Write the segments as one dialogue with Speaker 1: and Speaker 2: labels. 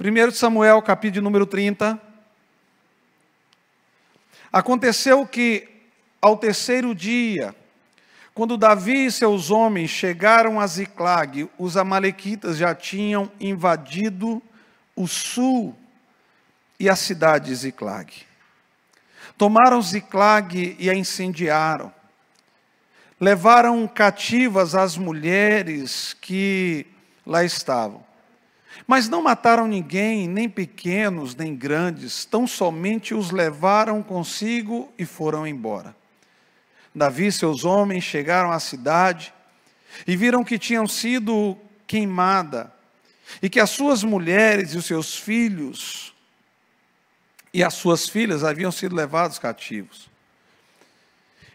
Speaker 1: 1 Samuel, capítulo de número 30. Aconteceu que, ao terceiro dia, quando Davi e seus homens chegaram a Ziclag, os amalequitas já tinham invadido o sul e a cidade de Ziclag. Tomaram Ziclag e a incendiaram. Levaram cativas as mulheres que lá estavam. Mas não mataram ninguém, nem pequenos, nem grandes, tão somente os levaram consigo e foram embora. Davi e seus homens chegaram à cidade e viram que tinham sido queimada e que as suas mulheres e os seus filhos e as suas filhas haviam sido levados cativos.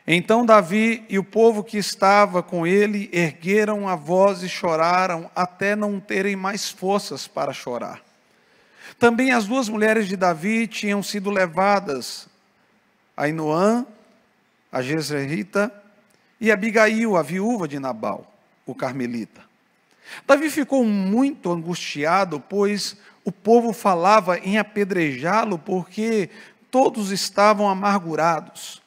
Speaker 1: Então Davi e o povo que estava com ele ergueram a voz e choraram até não terem mais forças para chorar. Também as duas mulheres de Davi tinham sido levadas, Ainoã, a Jezreelita, e Abigail, a viúva de Nabal, o carmelita. Davi ficou muito angustiado, pois o povo falava em apedrejá-lo, porque todos estavam amargurados,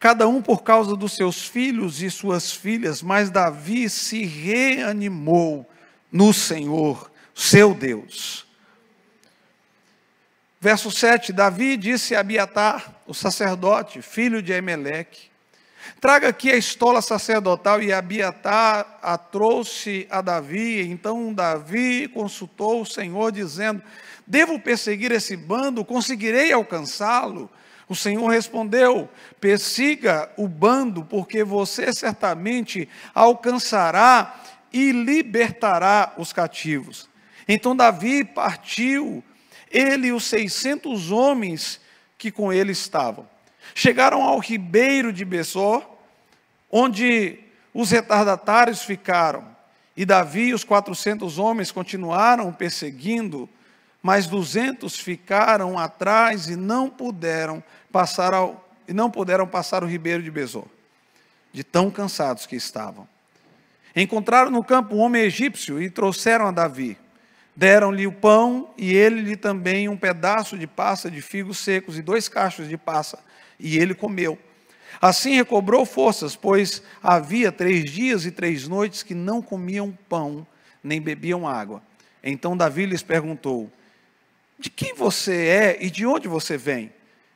Speaker 1: cada um por causa dos seus filhos e suas filhas, mas Davi se reanimou no Senhor, seu Deus. Verso 7, Davi disse a Abiatar, o sacerdote, filho de Aimeleque: traga aqui a estola sacerdotal. E Abiatar a trouxe a Davi. Então Davi consultou o Senhor, dizendo: devo perseguir esse bando? Conseguirei alcançá-lo? O Senhor respondeu: persiga o bando, porque você certamente alcançará e libertará os cativos. Então Davi partiu, ele e os 600 homens que com ele estavam. Chegaram ao ribeiro de Besor, onde os retardatários ficaram. E Davi e os 400 homens continuaram perseguindo, mas 200 ficaram atrás e não puderam passar o ribeiro de Besor, de tão cansados que estavam. Encontraram no campo um homem egípcio e trouxeram a Davi. Deram-lhe o pão e ele-lhe também um pedaço de passa de figos secos e 2 cachos de passa, e ele comeu. Assim recobrou forças, pois havia 3 dias e 3 noites que não comiam pão, nem bebiam água. Então Davi lhes perguntou: de quem você é e de onde você vem?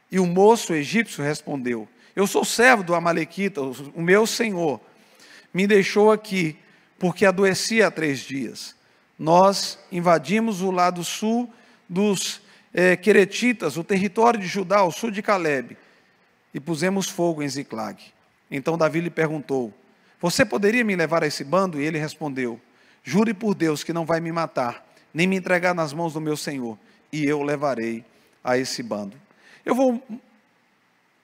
Speaker 1: E o moço egípcio respondeu: eu sou servo do amalequita, o meu senhor me deixou aqui, porque adoeci há 3 dias. Nós invadimos o lado sul dos Queretitas, o território de Judá, ao sul de Calebe, e pusemos fogo em Ziclag. Então Davi lhe perguntou: você poderia me levar a esse bando? E ele respondeu: jure por Deus que não vai me matar, nem me entregar nas mãos do meu senhor, e eu o levarei a esse bando. Eu vou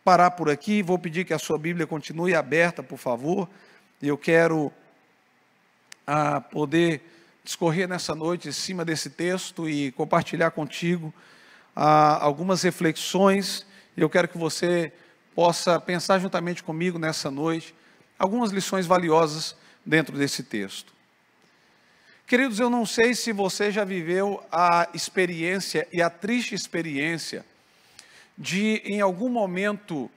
Speaker 1: parar por aqui, vou pedir que a sua Bíblia continue aberta, por favor. Eu quero poder discorrer nessa noite em cima desse texto e compartilhar contigo algumas reflexões. Eu quero que você possa pensar juntamente comigo nessa noite algumas lições valiosas dentro desse texto. Queridos, eu não sei se você já viveu a experiência e a triste experiência de, em algum momento,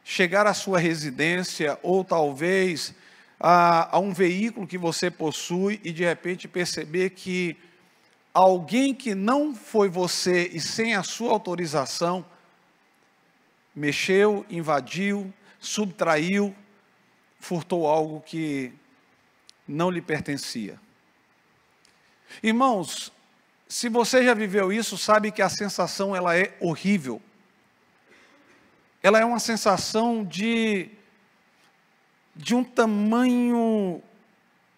Speaker 1: chegar à sua residência ou talvez a um veículo que você possui e de repente perceber que alguém que não foi você e sem a sua autorização mexeu, invadiu, subtraiu, furtou algo que não lhe pertencia. Irmãos, se você já viveu isso, sabe que a sensação ela é horrível. Ela é uma sensação de um tamanho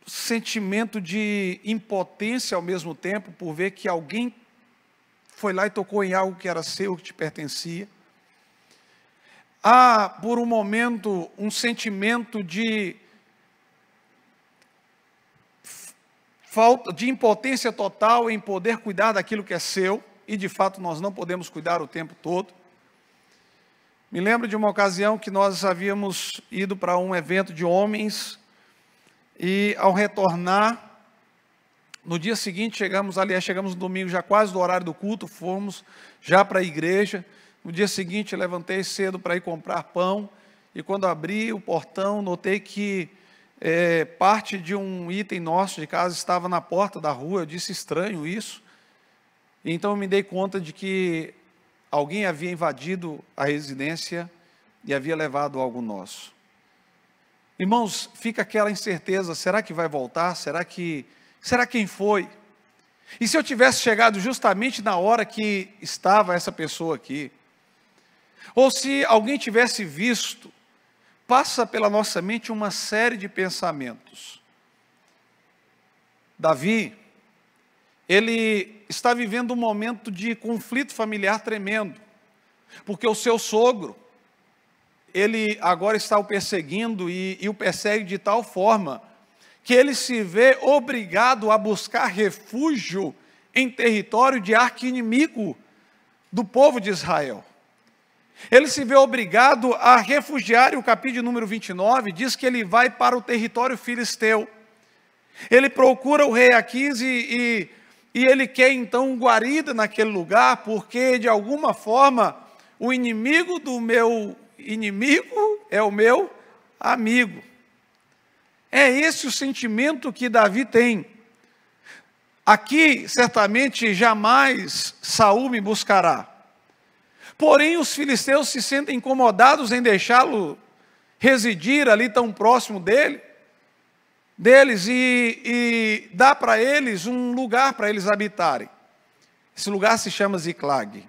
Speaker 1: sentimento de impotência ao mesmo tempo, por ver que alguém foi lá e tocou em algo que era seu, que te pertencia. Há, por um momento, um sentimento de falta de impotência total em poder cuidar daquilo que é seu, e de fato nós não podemos cuidar o tempo todo. Me lembro de uma ocasião que nós havíamos ido para um evento de homens, e ao retornar, No dia seguinte, chegamos no domingo, já quase do horário do culto, fomos já para a igreja. No dia seguinte, levantei cedo para ir comprar pão, e quando abri o portão, notei que parte de um item nosso de casa estava na porta da rua. Eu disse, estranho isso. E então eu me dei conta de que alguém havia invadido a residência e havia levado algo nosso. Irmãos, fica aquela incerteza, será que vai voltar? Será quem foi? E se eu tivesse chegado justamente na hora que estava essa pessoa aqui? Ou se alguém tivesse visto? Passa pela nossa mente uma série de pensamentos. Davi, ele está vivendo um momento de conflito familiar tremendo, porque o seu sogro, ele agora está o perseguindo e o persegue de tal forma que ele se vê obrigado a buscar refúgio em território de arqui-inimigo do povo de Israel. Ele se vê obrigado a refugiar, e o capítulo número 29 diz que ele vai para o território filisteu. Ele procura o rei Aquis e ele quer então guarida naquele lugar, porque de alguma forma o inimigo do meu inimigo é o meu amigo. É esse o sentimento que Davi tem. Aqui, certamente, jamais Saul me buscará. Porém, os filisteus se sentem incomodados em deixá-lo residir ali tão próximo deles e dá para eles um lugar para eles habitarem. Esse lugar se chama Ziclag.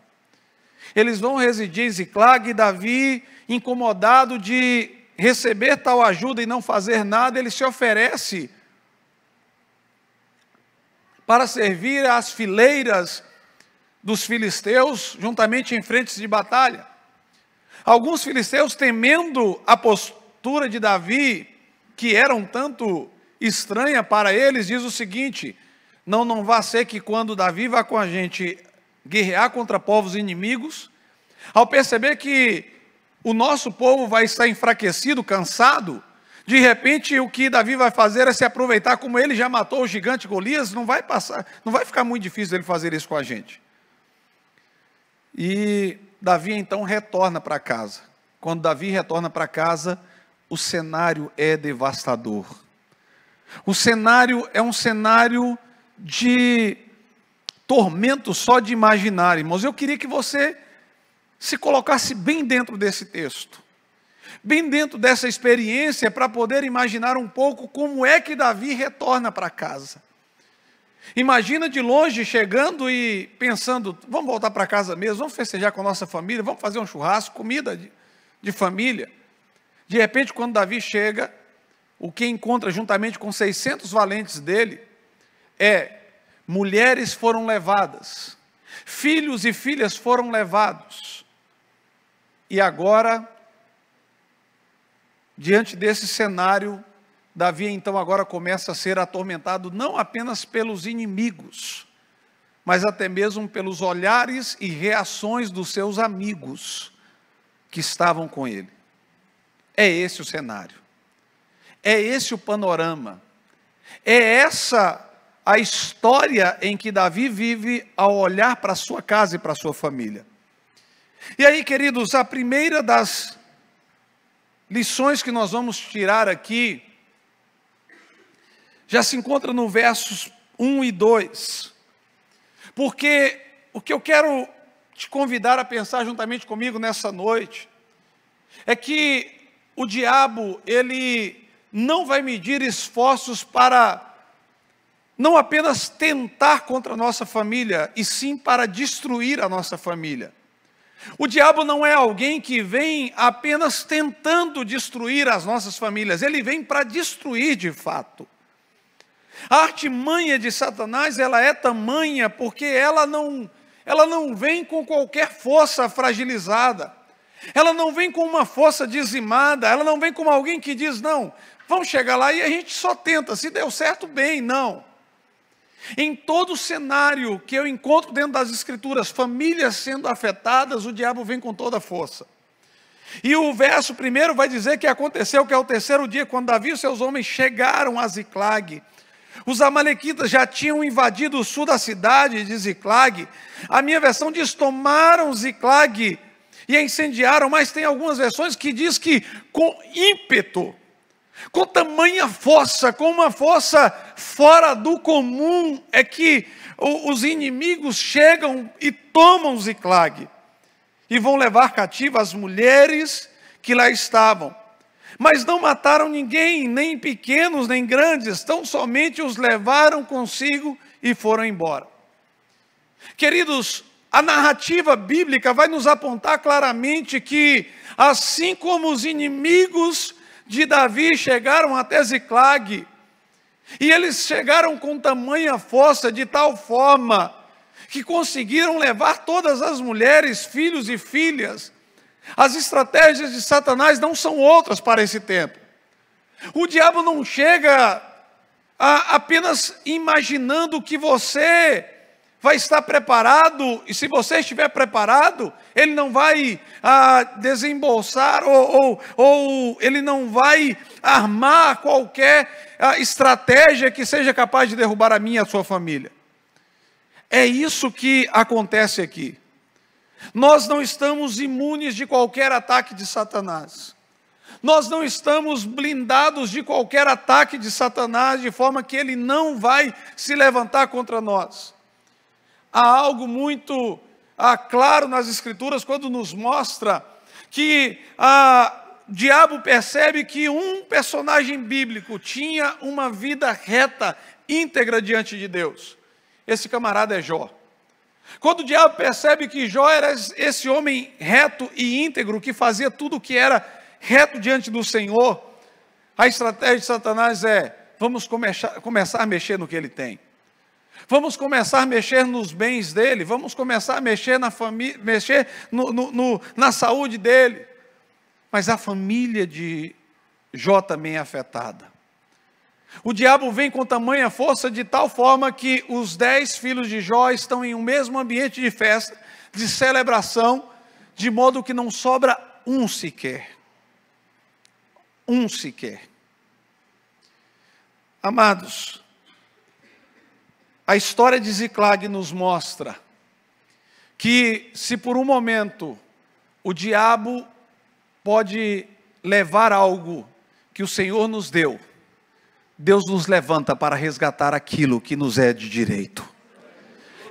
Speaker 1: Eles vão residir em Ziclag, e Davi, incomodado de receber tal ajuda e não fazer nada, ele se oferece para servir às fileiras dos filisteus, juntamente em frentes de batalha. Alguns filisteus, temendo a postura de Davi, que era um tanto estranha para eles, diz o seguinte: não vá ser que quando Davi vá com a gente guerrear contra povos inimigos, ao perceber que o nosso povo vai estar enfraquecido, cansado, de repente o que Davi vai fazer é se aproveitar, como ele já matou o gigante Golias, não vai ficar muito difícil ele fazer isso com a gente. E Davi então retorna para casa. Quando Davi retorna para casa, o cenário é devastador. O cenário é um cenário de tormento só de imaginar, irmãos. Eu queria que você se colocasse bem dentro desse texto, bem dentro dessa experiência, para poder imaginar um pouco como é que Davi retorna para casa. Imagina de longe, chegando e pensando, vamos voltar para casa mesmo, vamos festejar com a nossa família, vamos fazer um churrasco, comida de família. De repente, quando Davi chega, o que encontra juntamente com 600 valentes dele é: mulheres foram levadas, filhos e filhas foram levados. E agora, diante desse cenário, Davi então agora começa a ser atormentado não apenas pelos inimigos, mas até mesmo pelos olhares e reações dos seus amigos que estavam com ele. É esse o cenário, é esse o panorama, é essa a história em que Davi vive ao olhar para a sua casa e para a sua família. E aí, queridos, a primeira das lições que nós vamos tirar aqui já se encontra no versos 1 e 2, porque o que eu quero te convidar a pensar juntamente comigo nessa noite é que o diabo, ele não vai medir esforços para não apenas tentar contra a nossa família, e sim para destruir a nossa família. O diabo não é alguém que vem apenas tentando destruir as nossas famílias, ele vem para destruir de fato. A artimanha de Satanás, ela é tamanha porque ela não vem com qualquer força fragilizada, ela não vem com uma força dizimada, ela não vem como alguém que diz, não, vamos chegar lá e a gente só tenta, se deu certo, bem, não. Em todo cenário que eu encontro dentro das Escrituras, famílias sendo afetadas, o diabo vem com toda a força. E o verso primeiro vai dizer que aconteceu que ao terceiro dia, quando Davi e seus homens chegaram a Ziclag, Os amalequitas já tinham invadido o sul da cidade de Ziclag. A minha versão diz: tomaram Ziclag e a incendiaram, mas tem algumas versões que diz que com ímpeto, com tamanha força, com uma força fora do comum, é que os inimigos chegam e tomam Ziclag e vão levar cativa as mulheres que lá estavam. Mas não mataram ninguém, nem pequenos, nem grandes, tão somente os levaram consigo e foram embora. Queridos, a narrativa bíblica vai nos apontar claramente que, assim como os inimigos de Davi chegaram até Ziclag, e eles chegaram com tamanha força, de tal forma, que conseguiram levar todas as mulheres, filhos e filhas. As estratégias de Satanás não são outras para esse tempo. O diabo não chega apenas imaginando que você vai estar preparado, e se você estiver preparado, ele não vai desembolsar, ou ele não vai armar qualquer estratégia que seja capaz de derrubar a minha e a sua família. É isso que acontece aqui. Nós não estamos imunes de qualquer ataque de Satanás. Nós não estamos blindados de qualquer ataque de Satanás, de forma que ele não vai se levantar contra nós. Há algo muito claro nas Escrituras quando nos mostra que o diabo percebe que um personagem bíblico tinha uma vida reta, íntegra diante de Deus. Esse camarada é Jó. Quando o diabo percebe que Jó era esse homem reto e íntegro, que fazia tudo o que era reto diante do Senhor, a estratégia de Satanás é: vamos começar a mexer no que ele tem. Vamos começar a mexer nos bens dele, vamos começar a mexer na família, mexer na saúde dele. Mas a família de Jó também é afetada. O diabo vem com tamanha força, de tal forma que os 10 filhos de Jó estão em um mesmo ambiente de festa, de celebração, de modo que não sobra um sequer. Um sequer. Amados, a história de Ziclag nos mostra que, se por um momento o diabo pode levar algo que o Senhor nos deu, Deus nos levanta para resgatar aquilo que nos é de direito.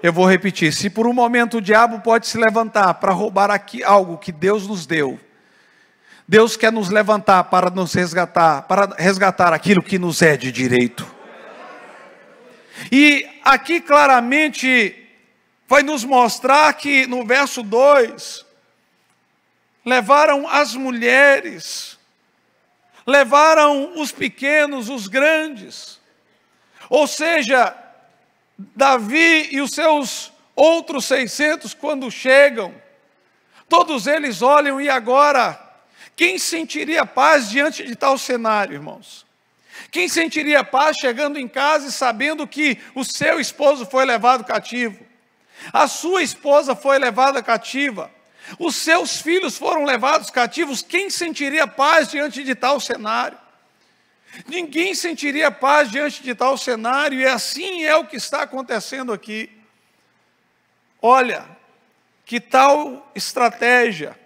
Speaker 1: Eu vou repetir: se por um momento o diabo pode se levantar para roubar algo que Deus nos deu, Deus quer nos levantar para nos resgatar, para resgatar aquilo que nos é de direito. E aqui claramente vai nos mostrar que no verso 2, levaram as mulheres, levaram os pequenos, os grandes. Ou seja, Davi e os seus outros 600, quando chegam, todos eles olham, e agora, quem sentiria paz diante de tal cenário, irmãos? Quem sentiria paz chegando em casa e sabendo que o seu esposo foi levado cativo? A sua esposa foi levada cativa? Os seus filhos foram levados cativos? Quem sentiria paz diante de tal cenário? Ninguém sentiria paz diante de tal cenário, e assim é o que está acontecendo aqui. Olha, que tal estratégia,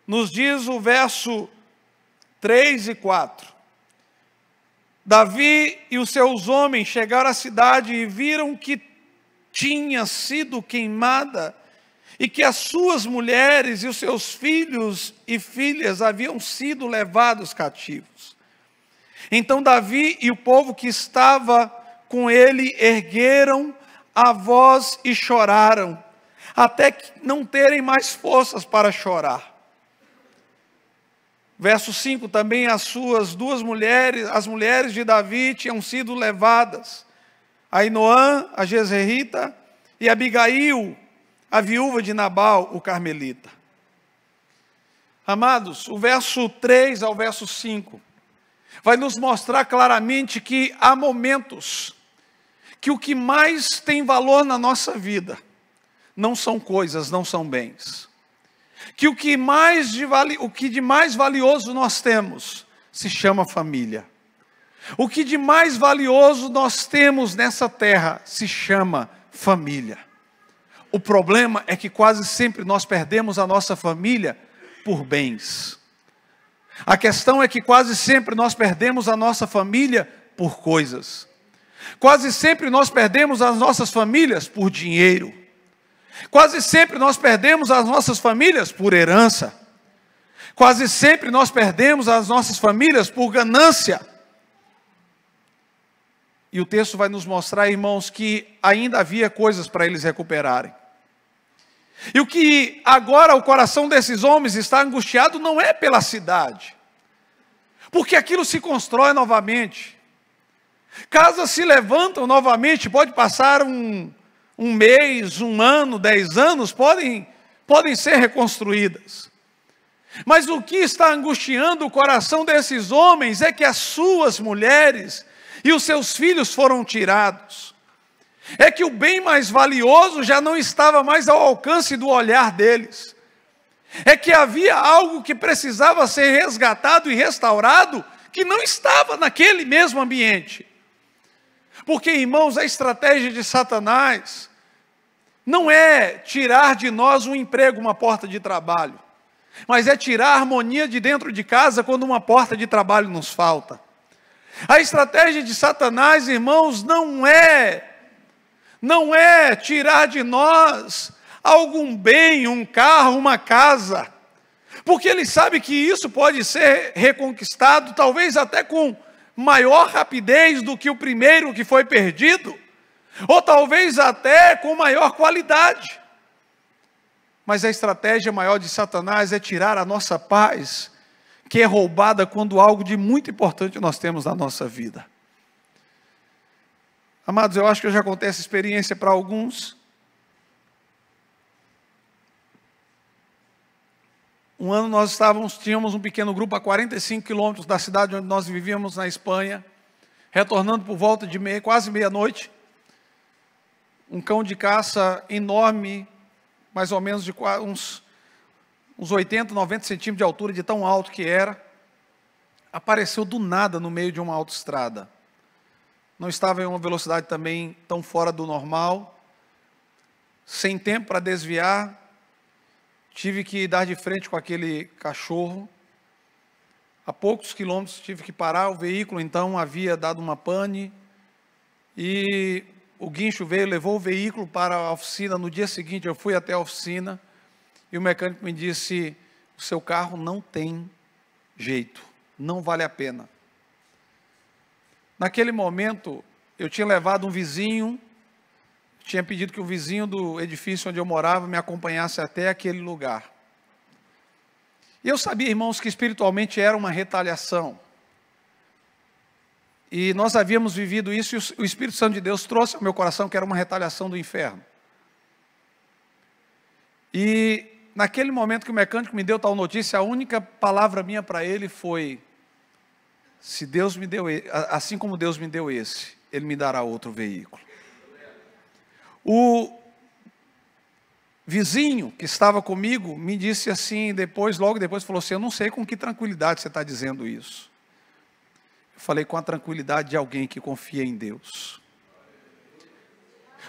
Speaker 1: nos diz o verso 3 e 4. Davi e os seus homens chegaram à cidade e viram que tinha sido queimada, e que as suas mulheres e os seus filhos e filhas haviam sido levados cativos. Então Davi e o povo que estava com ele ergueram a voz e choraram, até que não terem mais forças para chorar. Verso 5, também as suas duas mulheres, as mulheres de Davi, tinham sido levadas, Ainoã, a Jezreelita, e Abigail, a viúva de Nabal, o carmelita. Amados, o verso 3 ao verso 5 vai nos mostrar claramente que há momentos que o que mais tem valor na nossa vida não são coisas, não são bens. Que o que de mais valioso nós temos se chama família. O que de mais valioso nós temos nessa terra se chama família. O problema é que quase sempre nós perdemos a nossa família por bens. A questão é que quase sempre nós perdemos a nossa família por coisas. Quase sempre nós perdemos as nossas famílias por dinheiro. Quase sempre nós perdemos as nossas famílias por herança. Quase sempre nós perdemos as nossas famílias por ganância. E o texto vai nos mostrar, irmãos, que ainda havia coisas para eles recuperarem. E o que agora o coração desses homens está angustiado não é pela cidade, porque aquilo se constrói novamente. Casas se levantam novamente, pode passar um mês, 1 ano, 10 anos, podem ser reconstruídas. Mas o que está angustiando o coração desses homens é que as suas mulheres e os seus filhos foram tirados. É que o bem mais valioso já não estava mais ao alcance do olhar deles. É que havia algo que precisava ser resgatado e restaurado, que não estava naquele mesmo ambiente. Porque, irmãos, a estratégia de Satanás não é tirar de nós um emprego, uma porta de trabalho, mas é tirar a harmonia de dentro de casa quando uma porta de trabalho nos falta. A estratégia de Satanás, irmãos, não é tirar de nós algum bem, um carro, uma casa, porque ele sabe que isso pode ser reconquistado, talvez até com maior rapidez do que o primeiro que foi perdido, ou talvez até com maior qualidade. Mas a estratégia maior de Satanás é tirar a nossa paz, que é roubada quando algo de muito importante nós temos na nossa vida. Amados, eu acho que eu já contei essa experiência para alguns. Um ano nós tínhamos um pequeno grupo a 45 quilômetros da cidade onde nós vivíamos, na Espanha, retornando por volta de quase meia-noite. Um cão de caça enorme, mais ou menos de uns 80, 90 centímetros de altura, de tão alto que era, apareceu do nada no meio de uma autoestrada. Não estava em uma velocidade também tão fora do normal, sem tempo para desviar, tive que dar de frente com aquele cachorro. A poucos quilômetros tive que parar, o veículo então havia dado uma pane, e o guincho veio, levou o veículo para a oficina. No dia seguinte eu fui até a oficina, e o mecânico me disse: o seu carro não tem jeito, não vale a pena. Naquele momento, eu tinha levado um vizinho, tinha pedido que o vizinho do edifício onde eu morava me acompanhasse até aquele lugar. E eu sabia, irmãos, que espiritualmente era uma retaliação. E nós havíamos vivido isso, e o Espírito Santo de Deus trouxe ao meu coração que era uma retaliação do inferno. E naquele momento que o mecânico me deu tal notícia, a única palavra minha para ele foi: se Deus me deu, assim como Deus me deu esse, Ele me dará outro veículo. O vizinho que estava comigo me disse assim, logo depois falou assim: eu não sei com que tranquilidade você está dizendo isso. Eu falei: com a tranquilidade de alguém que confia em Deus.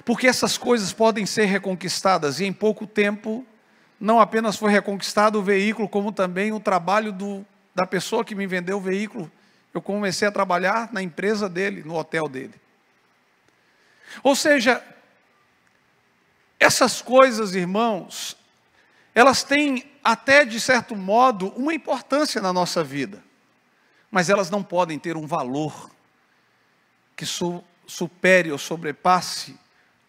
Speaker 1: Porque essas coisas podem ser reconquistadas, e em pouco tempo, não apenas foi reconquistado o veículo, como também o trabalho da pessoa que me vendeu o veículo. Eu comecei a trabalhar na empresa dele, no hotel dele. Ou seja, essas coisas, irmãos, elas têm até de certo modo uma importância na nossa vida, mas elas não podem ter um valor que supere ou sobrepasse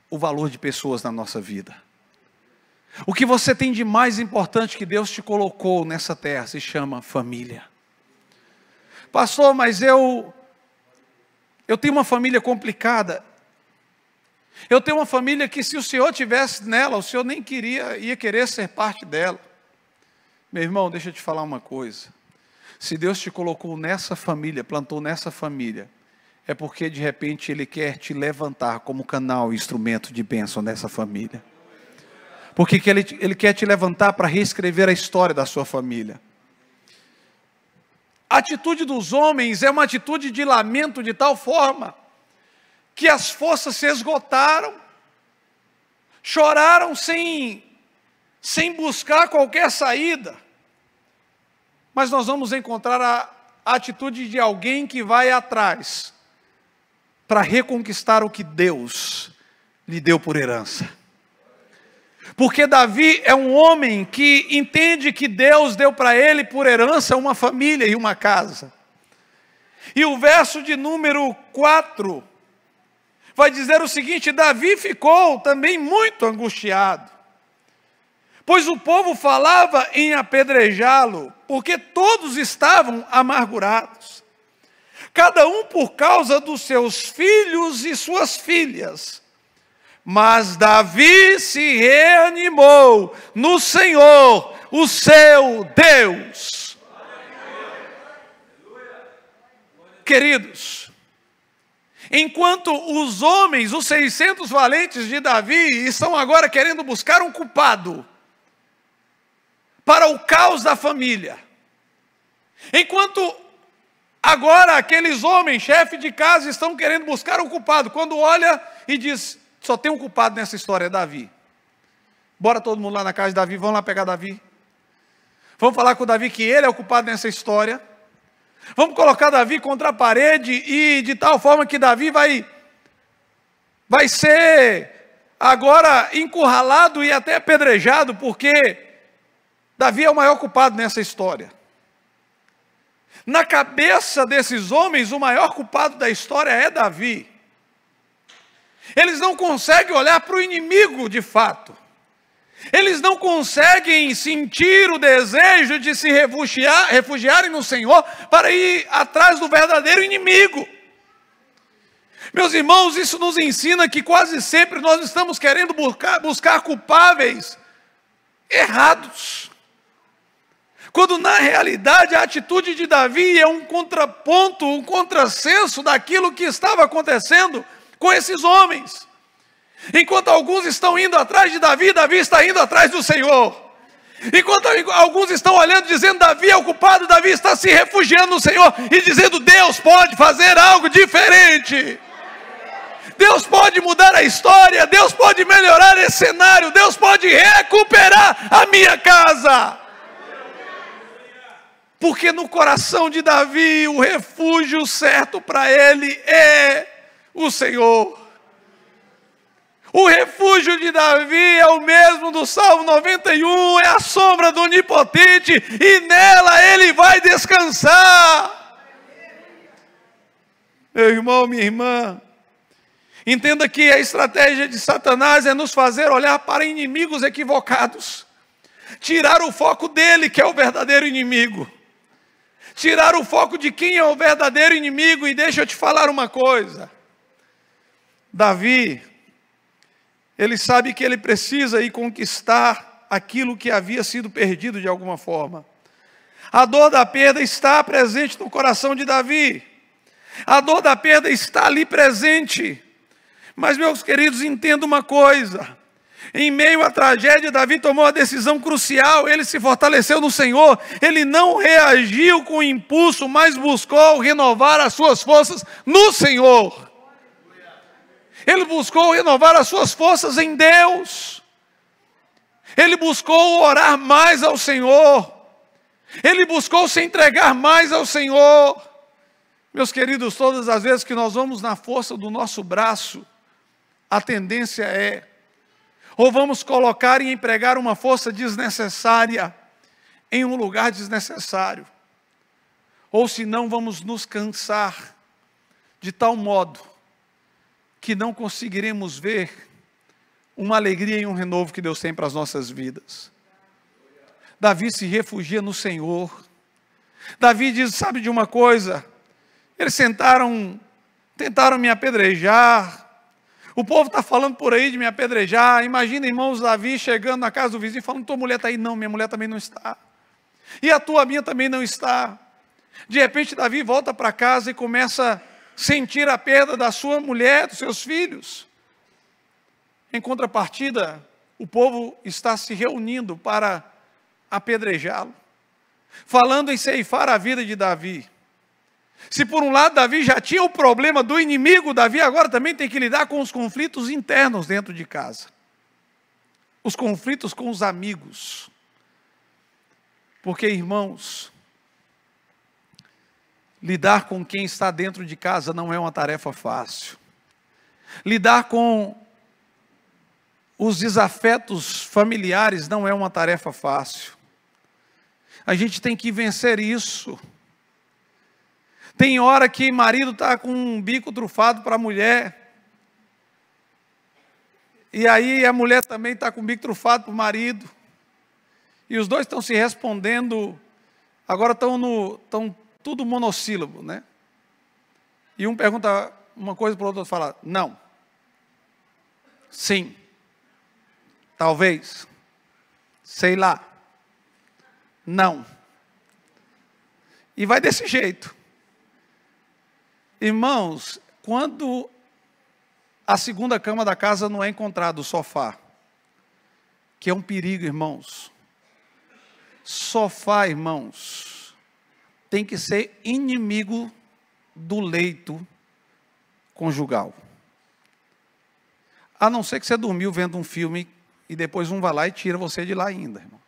Speaker 1: o valor de pessoas na nossa vida. O que você tem de mais importante que Deus te colocou nessa terra se chama família. Pastor, mas eu tenho uma família complicada. Eu tenho uma família que, se o senhor tivesse nela, o senhor nem ia querer ser parte dela. Meu irmão, deixa eu te falar uma coisa. Se Deus te colocou nessa família, plantou nessa família, é porque de repente Ele quer te levantar como canal e instrumento de bênção nessa família. Porque Ele quer te levantar para reescrever a história da sua família. A atitude dos homens é uma atitude de lamento de tal forma que as forças se esgotaram, choraram sem buscar qualquer saída. Mas nós vamos encontrar a atitude de alguém que vai atrás para reconquistar o que Deus lhe deu por herança. Porque Davi é um homem que entende que Deus deu para ele por herança uma família e uma casa. E o verso de número 4 vai dizer o seguinte: Davi ficou também muito angustiado, pois o povo falava em apedrejá-lo, porque todos estavam amargurados, cada um por causa dos seus filhos e suas filhas. Mas Davi se reanimou no Senhor, o seu Deus. Queridos, enquanto os homens, os 600 valentes de Davi, estão agora querendo buscar um culpado para o caos da família, enquanto agora aqueles homens, chefe de casa, estão querendo buscar um culpado, quando olha e diz: só tem um culpado nessa história, é Davi. Bora todo mundo lá na casa de Davi, vamos lá pegar Davi. Vamos falar com Davi que ele é o culpado nessa história. Vamos colocar Davi contra a parede e de tal forma que Davi vai ser agora encurralado e até apedrejado, porque Davi é o maior culpado nessa história. Na cabeça desses homens, o maior culpado da história é Davi. Eles não conseguem olhar para o inimigo de fato. Eles não conseguem sentir o desejo de se refugiarem no Senhor para ir atrás do verdadeiro inimigo. Meus irmãos, isso nos ensina que quase sempre nós estamos querendo buscar culpáveis errados, quando na realidade a atitude de Davi é um contraponto, um contrassenso daquilo que estava acontecendo com esses homens. Enquanto alguns estão indo atrás de Davi, Davi está indo atrás do Senhor. Enquanto alguns estão olhando dizendo Davi é o culpado, Davi está se refugiando no Senhor e dizendo: Deus pode fazer algo diferente. Deus pode mudar a história, Deus pode melhorar esse cenário, Deus pode recuperar a minha casa. Porque no coração de Davi o refúgio certo para ele é o Senhor. O refúgio de Davi é o mesmo do Salmo 91, é a sombra do Onipotente, e nela ele vai descansar. Meu irmão, minha irmã, entenda que a estratégia de Satanás é nos fazer olhar para inimigos equivocados, tirar o foco dele, que é o verdadeiro inimigo, tirar o foco de quem é o verdadeiro inimigo. E deixa eu te falar uma coisa: Davi, ele sabe que ele precisa ir conquistar aquilo que havia sido perdido de alguma forma. A dor da perda está presente no coração de Davi. A dor da perda está ali presente. Mas, meus queridos, entenda uma coisa: em meio à tragédia, Davi tomou a decisão crucial. Ele se fortaleceu no Senhor. Ele não reagiu com impulso, mas buscou renovar as suas forças no Senhor. Ele buscou renovar as suas forças em Deus. Ele buscou orar mais ao Senhor. Ele buscou se entregar mais ao Senhor. Meus queridos, todas as vezes que nós vamos na força do nosso braço, a tendência é, ou vamos colocar e empregar uma força desnecessária em um lugar desnecessário, ou se não vamos nos cansar de tal modo que não conseguiremos ver uma alegria e um renovo que Deus tem para as nossas vidas. Davi se refugia no Senhor. Davi diz: sabe de uma coisa? Eles tentaram me apedrejar. O povo está falando por aí de me apedrejar. Imagina, irmãos, Davi chegando na casa do vizinho falando: tua mulher está aí. Não, minha mulher também não está. E a tua, minha também não está. De repente Davi volta para casa e começa a sentir a perda da sua mulher, dos seus filhos. Em contrapartida, o povo está se reunindo para apedrejá-lo. falando em ceifar a vida de Davi. Se por um lado Davi já tinha o problema do inimigo, Davi agora também tem que lidar com os conflitos internos dentro de casa. Os conflitos com os amigos. Porque, irmãos, lidar com quem está dentro de casa não é uma tarefa fácil. Lidar com os desafetos familiares não é uma tarefa fácil. A gente tem que vencer isso. Tem hora que marido está com um bico trufado para a mulher. E aí a mulher também está com o bico trufado para o marido. E os dois estão se respondendo, agora estão tudo monossílabo, né? E um pergunta uma coisa para o outro, fala, não, sim, talvez, sei lá, não. E vai desse jeito. Irmãos, quando a segunda cama da casa não é encontrada, o sofá, que é um perigo, irmãos. Sofá, irmãos, tem que ser inimigo do leito conjugal. A não ser que você dormiu vendo um filme e depois um vai lá e tira você de lá ainda, irmão.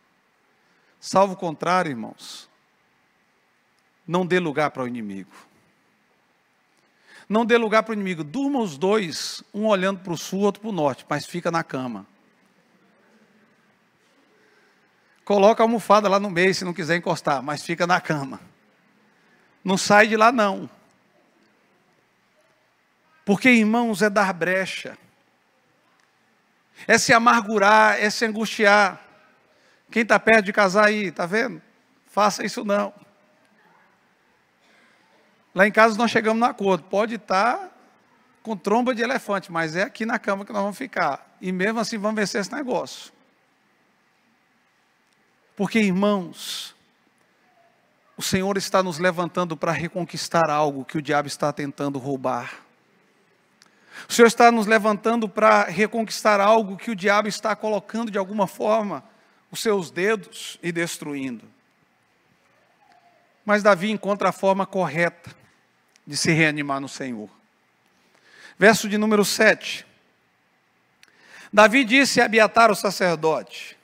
Speaker 1: Salvo o contrário, irmãos, não dê lugar para o inimigo. Não dê lugar para o inimigo. Durma os dois, um olhando para o sul, outro para o norte, mas fica na cama. Coloca a almofada lá no meio, se não quiser encostar, mas fica na cama. Não sai de lá, não. Porque, irmãos, é dar brecha. É se amargurar, é se angustiar. Quem está perto de casar aí, está vendo? Faça isso não. Lá em casa nós chegamos no acordo. Pode estar com tromba de elefante, mas é aqui na cama que nós vamos ficar. E mesmo assim vamos vencer esse negócio. Porque, irmãos, o Senhor está nos levantando para reconquistar algo que o diabo está tentando roubar. O Senhor está nos levantando para reconquistar algo que o diabo está colocando de alguma forma os seus dedos e destruindo. Mas Davi encontra a forma correta de se reanimar no Senhor. Verso de número 7. Davi disse a Abiatar, o sacerdote,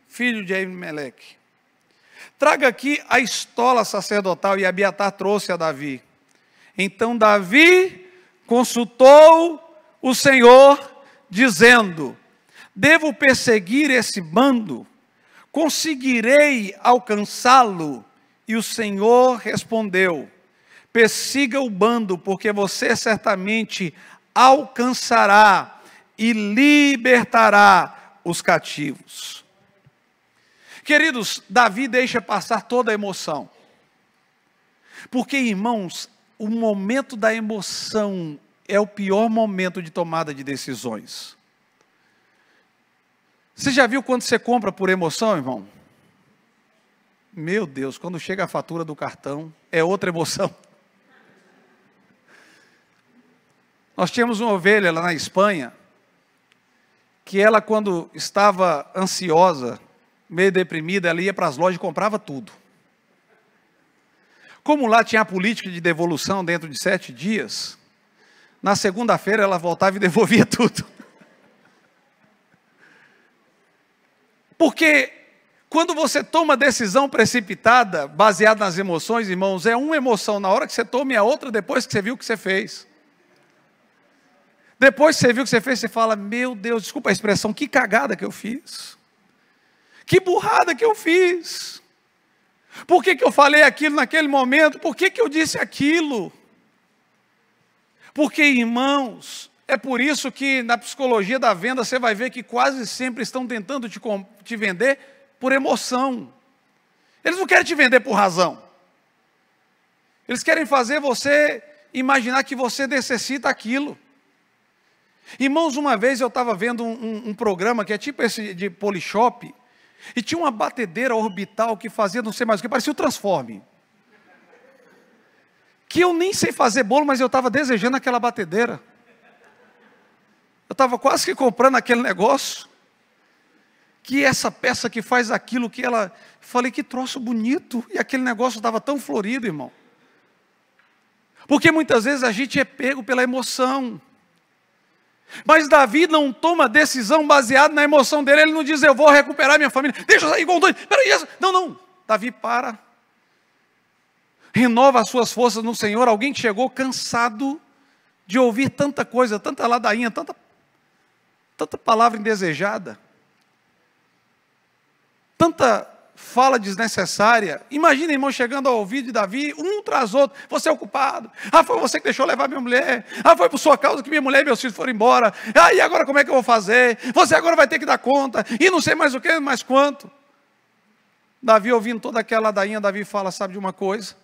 Speaker 1: filho de Aimeleque, traga aqui a estola sacerdotal, e Abiatar trouxe a Davi. Então Davi consultou o Senhor, dizendo, devo perseguir esse bando? Conseguirei alcançá-lo? E o Senhor respondeu, persiga o bando, porque você certamente alcançará e libertará os cativos. Queridos, Davi deixa passar toda a emoção. Porque, irmãos, o momento da emoção é o pior momento de tomada de decisões. Você já viu quando você compra por emoção, irmão? Meu Deus, quando chega a fatura do cartão, é outra emoção. Nós tínhamos uma ovelha lá na Espanha, que ela, quando estava ansiosa, meio deprimida, ela ia para as lojas e comprava tudo. Como lá tinha a política de devolução dentro de 7 dias, na segunda-feira ela voltava e devolvia tudo. Porque quando você toma decisão precipitada, baseada nas emoções, irmãos, é uma emoção na hora que você toma e a outra depois que você viu o que você fez. Depois que você viu o que você fez, você fala, meu Deus, desculpa a expressão, que cagada que eu fiz. Que burrada que eu fiz. Por que eu falei aquilo naquele momento? Por que eu disse aquilo? Porque, irmãos, é por isso que na psicologia da venda você vai ver que quase sempre estão tentando te vender por emoção. Eles não querem te vender por razão. Eles querem fazer você imaginar que você necessita aquilo. Irmãos, uma vez eu estava vendo um programa que é tipo esse de Polishop, e tinha uma batedeira orbital que fazia não sei mais o que, parecia o Transforme. Que eu nem sei fazer bolo, mas eu estava desejando aquela batedeira. Eu estava quase que comprando aquele negócio. que essa peça que faz aquilo que ela... Falei, que troço bonito. E aquele negócio estava tão florido, irmão. Porque muitas vezes a gente é pego pela emoção. Mas Davi não toma decisão baseada na emoção dele. Ele não diz, eu vou recuperar minha família. Deixa eu sair igual doido. Peraí, não. Davi para. Renova as suas forças no Senhor. Alguém que chegou cansado de ouvir tanta coisa, tanta ladainha, tanta palavra indesejada. Tanta fala desnecessária. Imagina, irmão, chegando ao ouvido de Davi, um tras outro. Você é o culpado. Foi você que deixou levar minha mulher. Foi por sua causa que minha mulher e meus filhos foram embora. E agora como é que eu vou fazer? Você agora vai ter que dar conta. E não sei mais o que, mais quanto. Davi, ouvindo toda aquela ladainha, Davi fala, sabe de uma coisa?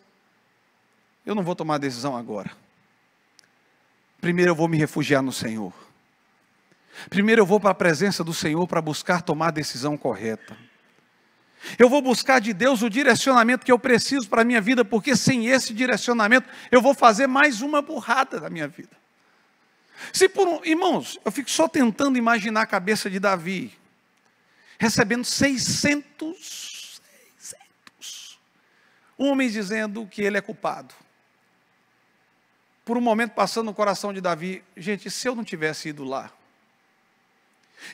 Speaker 1: Eu não vou tomar decisão agora. Primeiro eu vou me refugiar no Senhor. Primeiro eu vou para a presença do Senhor para buscar tomar a decisão correta. Eu vou buscar de Deus o direcionamento que eu preciso para a minha vida, porque sem esse direcionamento eu vou fazer mais uma burrada da minha vida. Irmãos, eu fico só tentando imaginar a cabeça de Davi, recebendo 600 homens dizendo que ele é culpado. Por um momento passando no coração de Davi, gente, e se eu não tivesse ido lá?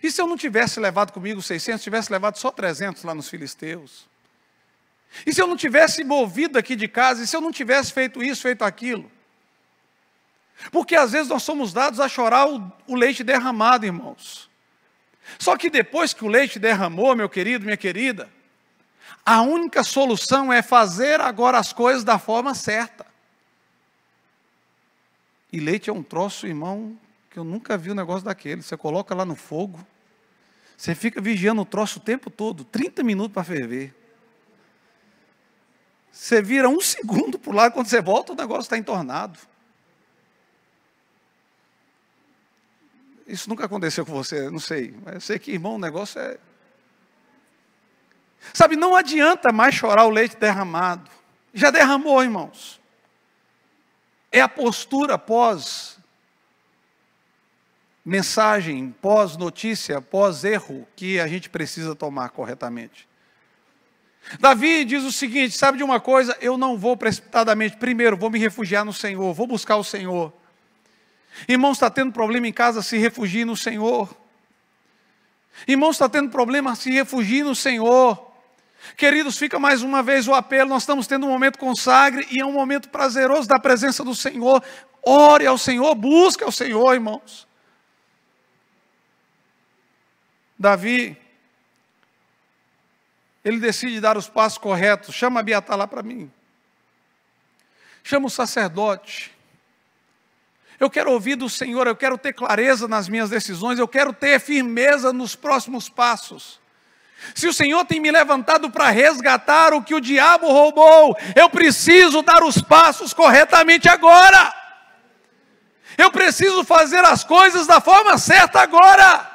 Speaker 1: E se eu não tivesse levado comigo 600, tivesse levado só 300 lá nos filisteus? E se eu não tivesse movido aqui de casa? E se eu não tivesse feito isso, feito aquilo? Porque às vezes nós somos dados a chorar o leite derramado, irmãos. Só que depois que o leite derramou, meu querido, minha querida, a única solução é fazer agora as coisas da forma certa. E leite é um troço, irmão, que eu nunca vi um negócio daquele. Você coloca lá no fogo, você fica vigiando o troço o tempo todo, 30 minutos para ferver. Você vira 1 segundo para o lado, quando você volta o negócio está entornado. Isso nunca aconteceu com você, não sei. Mas eu sei que, irmão, o negócio é... Sabe, não adianta mais chorar o leite derramado. Já derramou, irmãos. É a postura pós-mensagem, pós-notícia, pós-erro que a gente precisa tomar corretamente. Davi diz o seguinte, sabe de uma coisa? Eu não vou precipitadamente, primeiro vou me refugiar no Senhor, vou buscar o Senhor. Irmãos, está tendo problema em casa, se refugie no Senhor. Irmãos, está tendo problema, se refugie no Senhor. Queridos, fica mais uma vez o apelo, nós estamos tendo um momento consagre e é um momento prazeroso da presença do Senhor. Ore ao Senhor, busque ao Senhor, irmãos. Davi, ele decide dar os passos corretos. Chama Abiatar lá para mim. Chama o sacerdote. Eu quero ouvir do Senhor, eu quero ter clareza nas minhas decisões, eu quero ter firmeza nos próximos passos. Se o Senhor tem me levantado para resgatar o que o diabo roubou, eu preciso dar os passos corretamente agora. Eu preciso fazer as coisas da forma certa agora.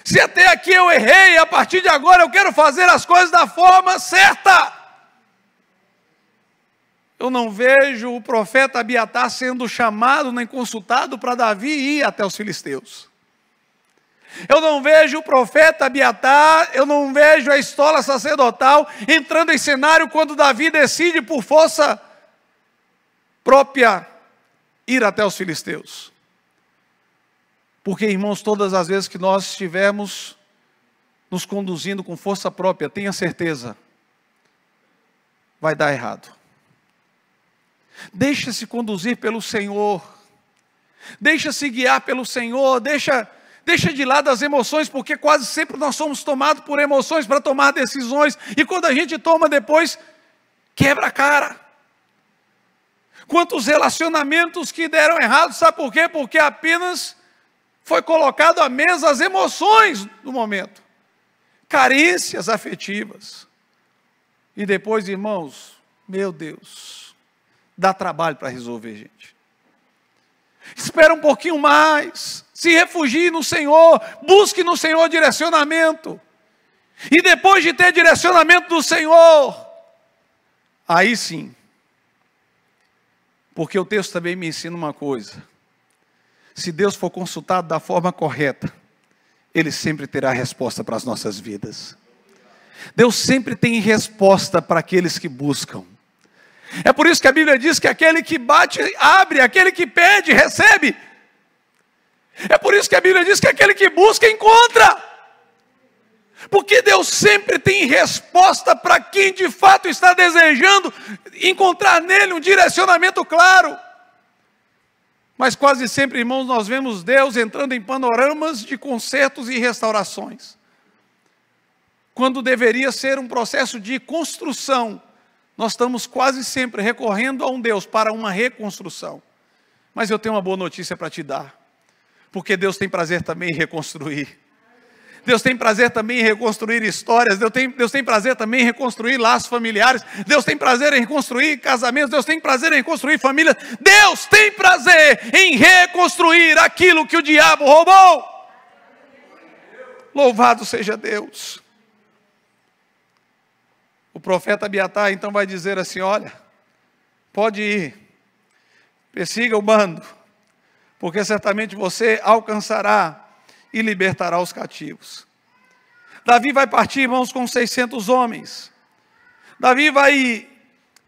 Speaker 1: Se até aqui eu errei, a partir de agora eu quero fazer as coisas da forma certa. Eu não vejo o profeta Abiatar sendo chamado nem consultado para Davi ir até os filisteus. Eu não vejo o profeta Abiatar, eu não vejo a estola sacerdotal entrando em cenário quando Davi decide por força própria ir até os filisteus. Porque, irmãos, todas as vezes que nós estivermos nos conduzindo com força própria, tenha certeza, vai dar errado. Deixa-se conduzir pelo Senhor, deixa-se guiar pelo Senhor, deixa de lado as emoções, porque quase sempre nós somos tomados por emoções para tomar decisões, e quando a gente toma depois, quebra a cara. Quantos relacionamentos que deram errado, sabe por quê? Porque apenas foi colocado à mesa as emoções do momento, carências afetivas, e depois, irmãos, meu Deus, dá trabalho para resolver, gente. Espera um pouquinho mais, se refugie no Senhor, busque no Senhor direcionamento, e depois de ter direcionamento do Senhor, aí sim, porque o texto também me ensina uma coisa, se Deus for consultado da forma correta, Ele sempre terá resposta para as nossas vidas. Deus sempre tem resposta para aqueles que buscam. É por isso que a Bíblia diz que aquele que bate, abre, aquele que pede, recebe. É por isso que a Bíblia diz que aquele que busca, encontra. Porque Deus sempre tem resposta para quem de fato está desejando encontrar nele um direcionamento claro. Mas quase sempre, irmãos, nós vemos Deus entrando em panoramas de consertos e restaurações, quando deveria ser um processo de construção. Nós estamos quase sempre recorrendo a um Deus para uma reconstrução. Mas eu tenho uma boa notícia para te dar, porque Deus tem prazer também em reconstruir. Deus tem prazer também em reconstruir histórias. Deus tem prazer também em reconstruir laços familiares. Deus tem prazer em reconstruir casamentos. Deus tem prazer em reconstruir famílias. Deus tem prazer em reconstruir aquilo que o diabo roubou. Louvado seja Deus. O profeta Abiatar então vai dizer assim: olha, pode ir, persiga o bando, porque certamente você alcançará e libertará os cativos. Davi vai partir, irmãos, com 600 homens. Davi vai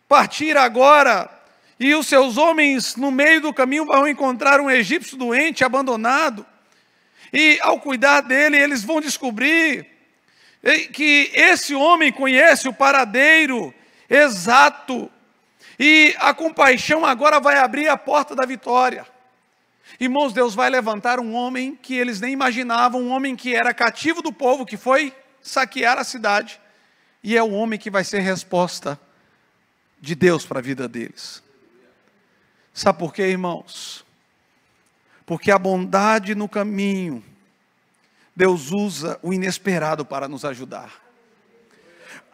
Speaker 1: partir agora, e os seus homens no meio do caminho vão encontrar um egípcio doente, abandonado. E ao cuidar dele, eles vão descobrir que esse homem conhece o paradeiro exato. E a compaixão agora vai abrir a porta da vitória. Irmãos, Deus vai levantar um homem que eles nem imaginavam, um homem que era cativo do povo, que foi saquear a cidade, e é o homem que vai ser resposta de Deus para a vida deles. Sabe por quê, irmãos? Porque a bondade no caminho, Deus usa o inesperado para nos ajudar.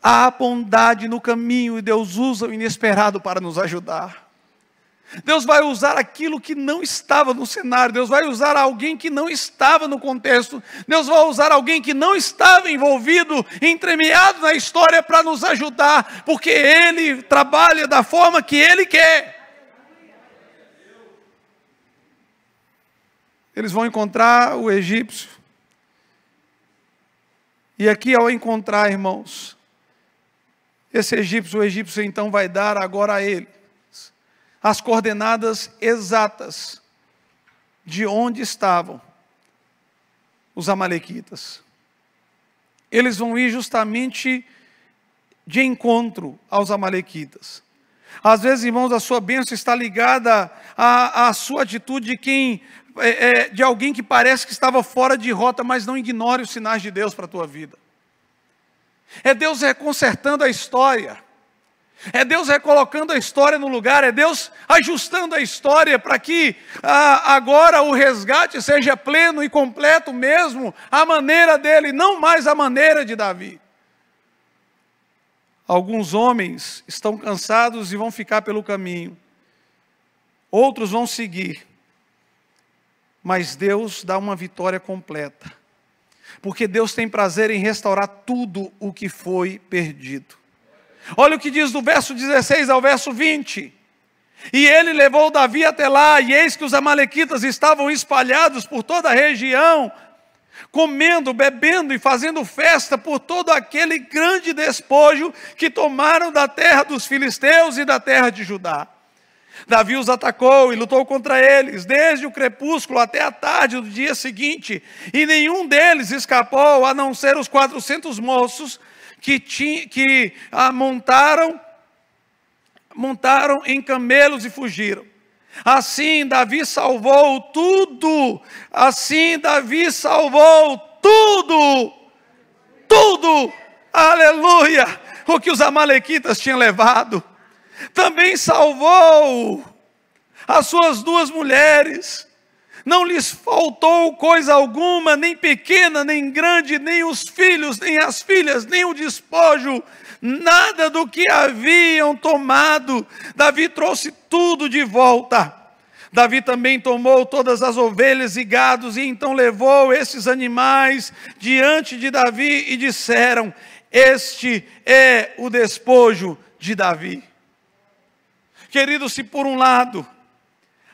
Speaker 1: Há bondade no caminho e Deus usa o inesperado para nos ajudar. Deus vai usar aquilo que não estava no cenário. Deus vai usar alguém que não estava no contexto. Deus vai usar alguém que não estava envolvido, entremeado na história para nos ajudar, porque Ele trabalha da forma que Ele quer. Eles vão encontrar o egípcio. E aqui, ao encontrar, irmãos, esse egípcio, o egípcio então vai dar agora a ele as coordenadas exatas de onde estavam os amalequitas. Eles vão ir justamente de encontro aos amalequitas. Às vezes, irmãos, a sua bênção está ligada à sua atitude de alguém que parece que estava fora de rota, mas não ignore os sinais de Deus para a tua vida. É Deus reconsertando a história. É Deus recolocando a história no lugar, é Deus ajustando a história para que agora o resgate seja pleno e completo mesmo, a maneira dele, não mais a maneira de Davi. Alguns homens estão cansados e vão ficar pelo caminho, outros vão seguir, mas Deus dá uma vitória completa, porque Deus tem prazer em restaurar tudo o que foi perdido. Olha o que diz do verso 16 ao verso 20. E ele levou Davi até lá, e eis que os amalequitas estavam espalhados por toda a região, comendo, bebendo e fazendo festa por todo aquele grande despojo que tomaram da terra dos filisteus e da terra de Judá. Davi os atacou e lutou contra eles, desde o crepúsculo até a tarde do dia seguinte, e nenhum deles escapou, a não ser os 400 moços, que montaram em camelos e fugiram. Assim Davi salvou tudo, aleluia, o que os amalequitas tinham levado. Também salvou as suas 2 mulheres. Não lhes faltou coisa alguma, nem pequena, nem grande, nem os filhos, nem as filhas, nem o despojo, nada do que haviam tomado. Davi trouxe tudo de volta. Davi também tomou todas as ovelhas e gados, e então levou esses animais diante de Davi, e disseram: este é o despojo de Davi. Queridos, se por um lado,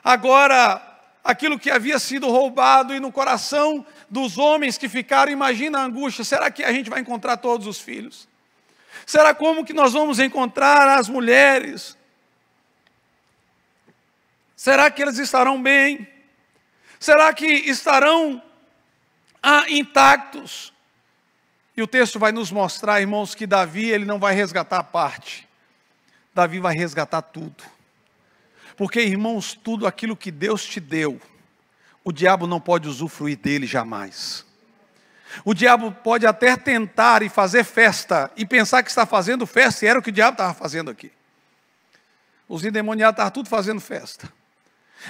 Speaker 1: agora aquilo que havia sido roubado, e no coração dos homens que ficaram, imagina a angústia: será que a gente vai encontrar todos os filhos? Será como que nós vamos encontrar as mulheres? Será que eles estarão bem? Será que estarão intactos? E o texto vai nos mostrar, irmãos, que Davi, ele não vai resgatar a parte. Davi vai resgatar tudo. Porque, irmãos, tudo aquilo que Deus te deu, o diabo não pode usufruir dele jamais. O diabo pode até tentar e fazer festa, e pensar que está fazendo festa, e era o que o diabo estava fazendo aqui. Os endemoniados estavam tudo fazendo festa,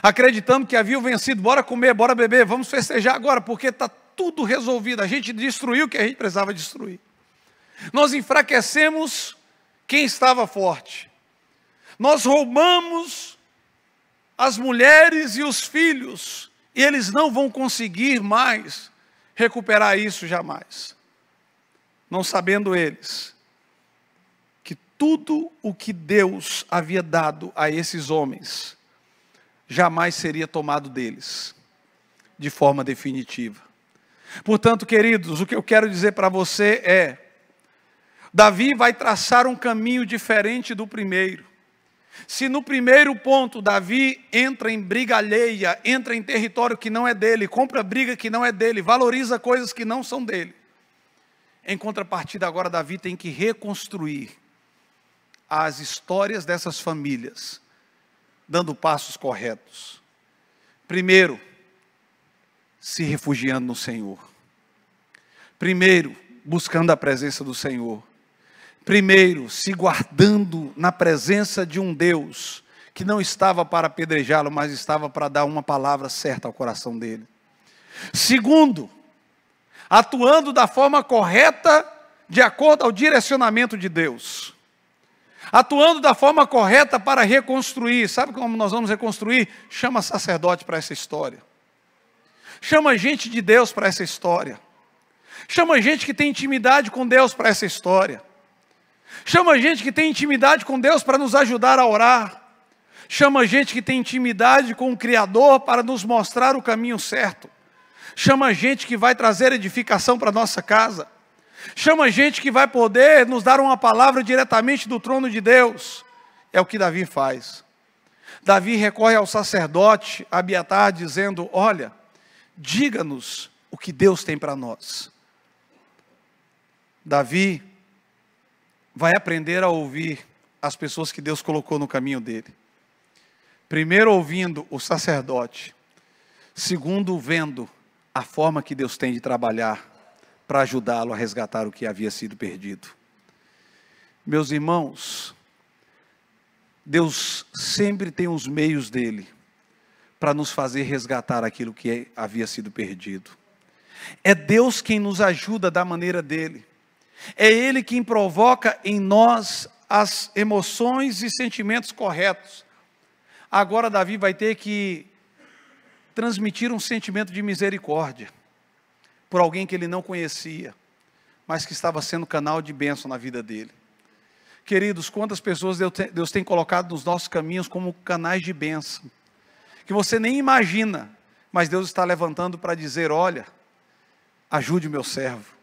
Speaker 1: acreditando que haviam vencido. Bora comer, bora beber, vamos festejar agora, porque está tudo resolvido. A gente destruiu o que a gente precisava destruir. Nós enfraquecemos quem estava forte. Nós roubamos as mulheres e os filhos, e eles não vão conseguir mais recuperar isso jamais. Não sabendo eles que tudo o que Deus havia dado a esses homens jamais seria tomado deles de forma definitiva. Portanto, queridos, o que eu quero dizer para você é: Davi vai traçar um caminho diferente do primeiro. Se no primeiro ponto Davi entra em briga alheia, entra em território que não é dele, compra briga que não é dele, valoriza coisas que não são dele, em contrapartida agora Davi tem que reconstruir as histórias dessas famílias, dando passos corretos. Primeiro, se refugiando no Senhor. Primeiro, buscando a presença do Senhor. Primeiro, se guardando na presença de um Deus que não estava para apedrejá-lo, mas estava para dar uma palavra certa ao coração dele. Segundo, atuando da forma correta, de acordo ao direcionamento de Deus. Atuando da forma correta para reconstruir. Sabe como nós vamos reconstruir? Chama sacerdote para essa história. Chama gente de Deus para essa história. Chama gente que tem intimidade com Deus para essa história. Chama gente que tem intimidade com Deus para nos ajudar a orar. Chama gente que tem intimidade com o Criador para nos mostrar o caminho certo. Chama gente que vai trazer edificação para a nossa casa. Chama gente que vai poder nos dar uma palavra diretamente do trono de Deus. É o que Davi faz. Davi recorre ao sacerdote Abiatar dizendo: olha, diga-nos o que Deus tem para nós. Davi vai aprender a ouvir as pessoas que Deus colocou no caminho dele. Primeiro ouvindo o sacerdote. Segundo, vendo a forma que Deus tem de trabalhar para ajudá-lo a resgatar o que havia sido perdido. Meus irmãos, Deus sempre tem os meios dele para nos fazer resgatar aquilo que havia sido perdido. É Deus quem nos ajuda da maneira dele. É Ele quem provoca em nós as emoções e sentimentos corretos. Agora Davi vai ter que transmitir um sentimento de misericórdia por alguém que ele não conhecia, mas que estava sendo canal de bênção na vida dele. Queridos, quantas pessoas Deus tem colocado nos nossos caminhos como canais de bênção, que você nem imagina, mas Deus está levantando para dizer: olha, ajude o meu servo,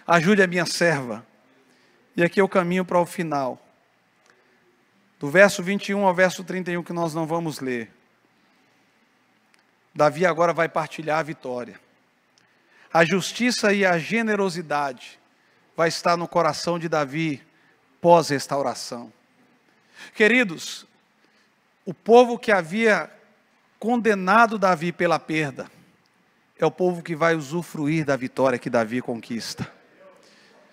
Speaker 1: ajude a minha serva. E aqui é o caminho para o final. Do verso 21 ao verso 31, que nós não vamos ler. Davi agora vai partilhar a vitória. A justiça e a generosidade vai estar no coração de Davi pós-restauração. Queridos, o povo que havia condenado Davi pela perda, é o povo que vai usufruir da vitória que Davi conquista.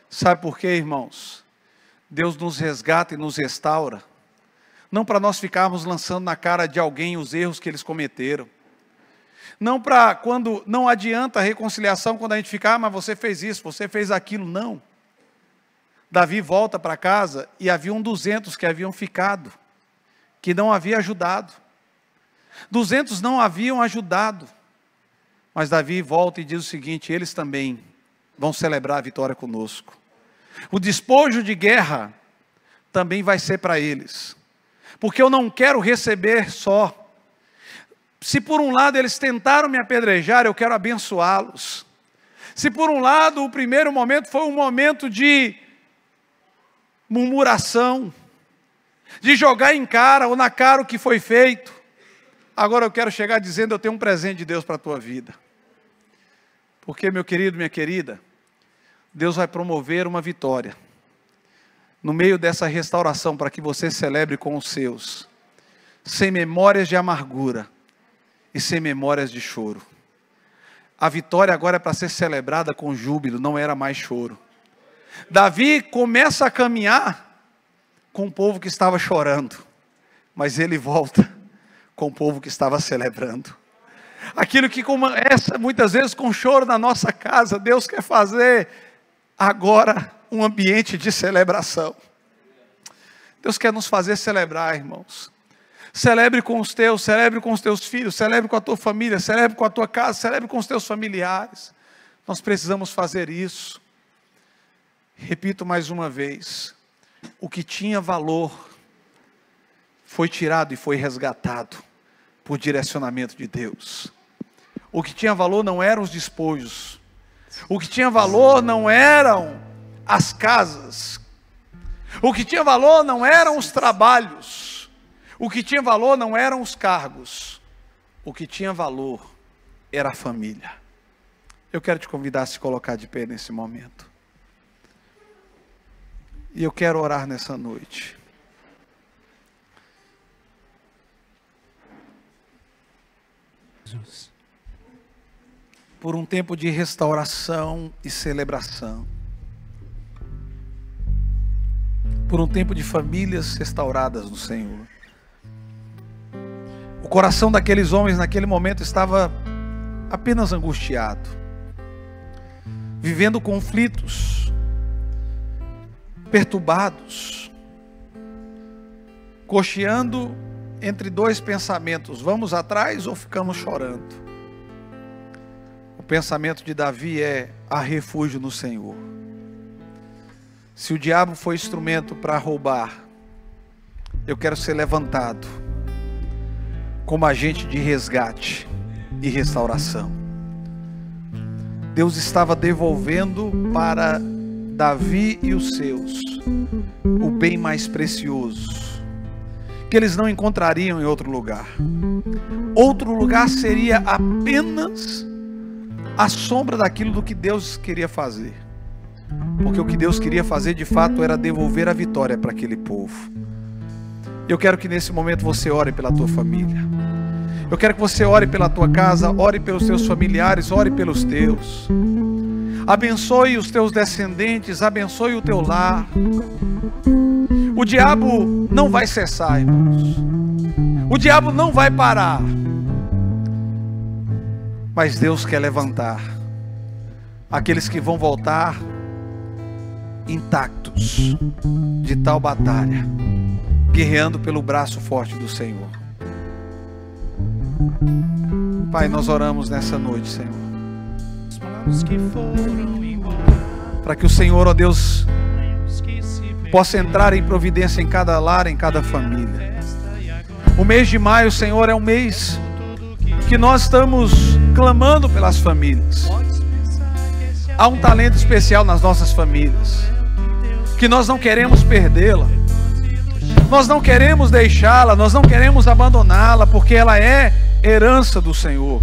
Speaker 1: Sabe por quê, irmãos? Deus nos resgata e nos restaura, não para nós ficarmos lançando na cara de alguém os erros que eles cometeram. Não para quando não adianta a reconciliação, quando a gente fica: mas você fez isso, você fez aquilo. Não. Davi volta para casa e havia 200 que haviam ficado, que não havia ajudado. 200 não haviam ajudado. Mas Davi volta e diz o seguinte: eles também vão celebrar a vitória conosco. O despojo de guerra também vai ser para eles. Porque eu não quero receber só. Se por um lado eles tentaram me apedrejar, eu quero abençoá-los. Se por um lado o primeiro momento foi um momento de murmuração, de jogar em cara ou na cara o que foi feito, agora eu quero chegar dizendo: eu tenho um presente de Deus para a tua vida. Porque, meu querido, minha querida, Deus vai promover uma vitória no meio dessa restauração, para que você celebre com os seus, sem memórias de amargura e sem memórias de choro. A vitória agora é para ser celebrada com júbilo, não era mais choro. Davi começa a caminhar com o povo que estava chorando, mas ele volta com o povo que estava celebrando. Aquilo que começa muitas vezes com choro na nossa casa, Deus quer fazer agora um ambiente de celebração. Deus quer nos fazer celebrar, irmãos. Celebre com os teus, celebre com os teus filhos, celebre com a tua família, celebre com a tua casa, celebre com os teus familiares. Nós precisamos fazer isso. Repito mais uma vez: o que tinha valor foi tirado e foi resgatado por direcionamento de Deus. O que tinha valor não eram os despojos. O que tinha valor não eram as casas. O que tinha valor não eram os trabalhos. O que tinha valor não eram os cargos. O que tinha valor era a família. Eu quero te convidar a se colocar de pé nesse momento. E eu quero orar nessa noite. Jesus. Por um tempo de restauração e celebração. Por um tempo de famílias restauradas no Senhor. O coração daqueles homens naquele momento estava apenas angustiado, vivendo conflitos, perturbados, cocheando entre dois pensamentos: vamos atrás ou ficamos chorando? O pensamento de Davi é: há refúgio no Senhor. Se o diabo foi instrumento para roubar, eu quero ser levantado como agente de resgate e restauração. Deus estava devolvendo para Davi e os seus o bem mais precioso, que eles não encontrariam em outro lugar. Outro lugar seria apenas a sombra daquilo do que Deus queria fazer. Porque o que Deus queria fazer de fato era devolver a vitória para aquele povo. Eu quero que nesse momento você ore pela tua família. Eu quero que você ore pela tua casa, ore pelos teus familiares, ore pelos teus. Abençoe os teus descendentes, abençoe o teu lar. O diabo não vai cessar, irmãos. O diabo não vai parar. Mas Deus quer levantar aqueles que vão voltar intactos de tal batalha, guerreando pelo braço forte do Senhor. Pai, nós oramos nessa noite, Senhor, para que o Senhor, ó Deus, possa entrar em providência em cada lar, em cada família. O mês de maio, Senhor, é um mês que nós estamos clamando pelas famílias. Há um talento especial nas nossas famílias, que nós não queremos perdê-la, nós não queremos deixá-la, nós não queremos abandoná-la, porque ela é herança do Senhor.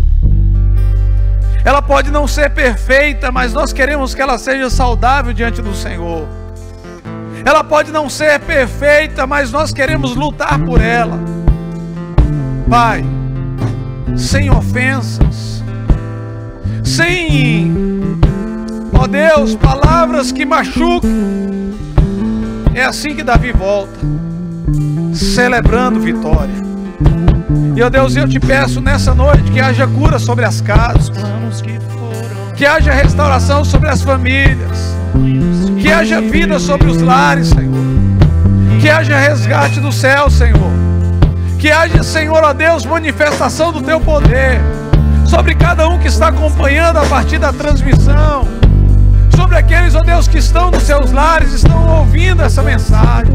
Speaker 1: Ela pode não ser perfeita, mas nós queremos que ela seja saudável diante do Senhor. Ela pode não ser perfeita, mas nós queremos lutar por ela. Pai, sem ofensas, sem, ó Deus, palavras que machucam. É assim que Davi volta, celebrando vitória. E ó Deus, eu te peço nessa noite que haja cura sobre as casas, que haja restauração sobre as famílias, que haja vida sobre os lares, Senhor, que haja resgate do céu, Senhor, que haja, Senhor, ó Deus, manifestação do teu poder sobre cada um que está acompanhando a partir da transmissão, sobre aqueles, ó Deus, que estão nos seus lares, estão ouvindo essa mensagem.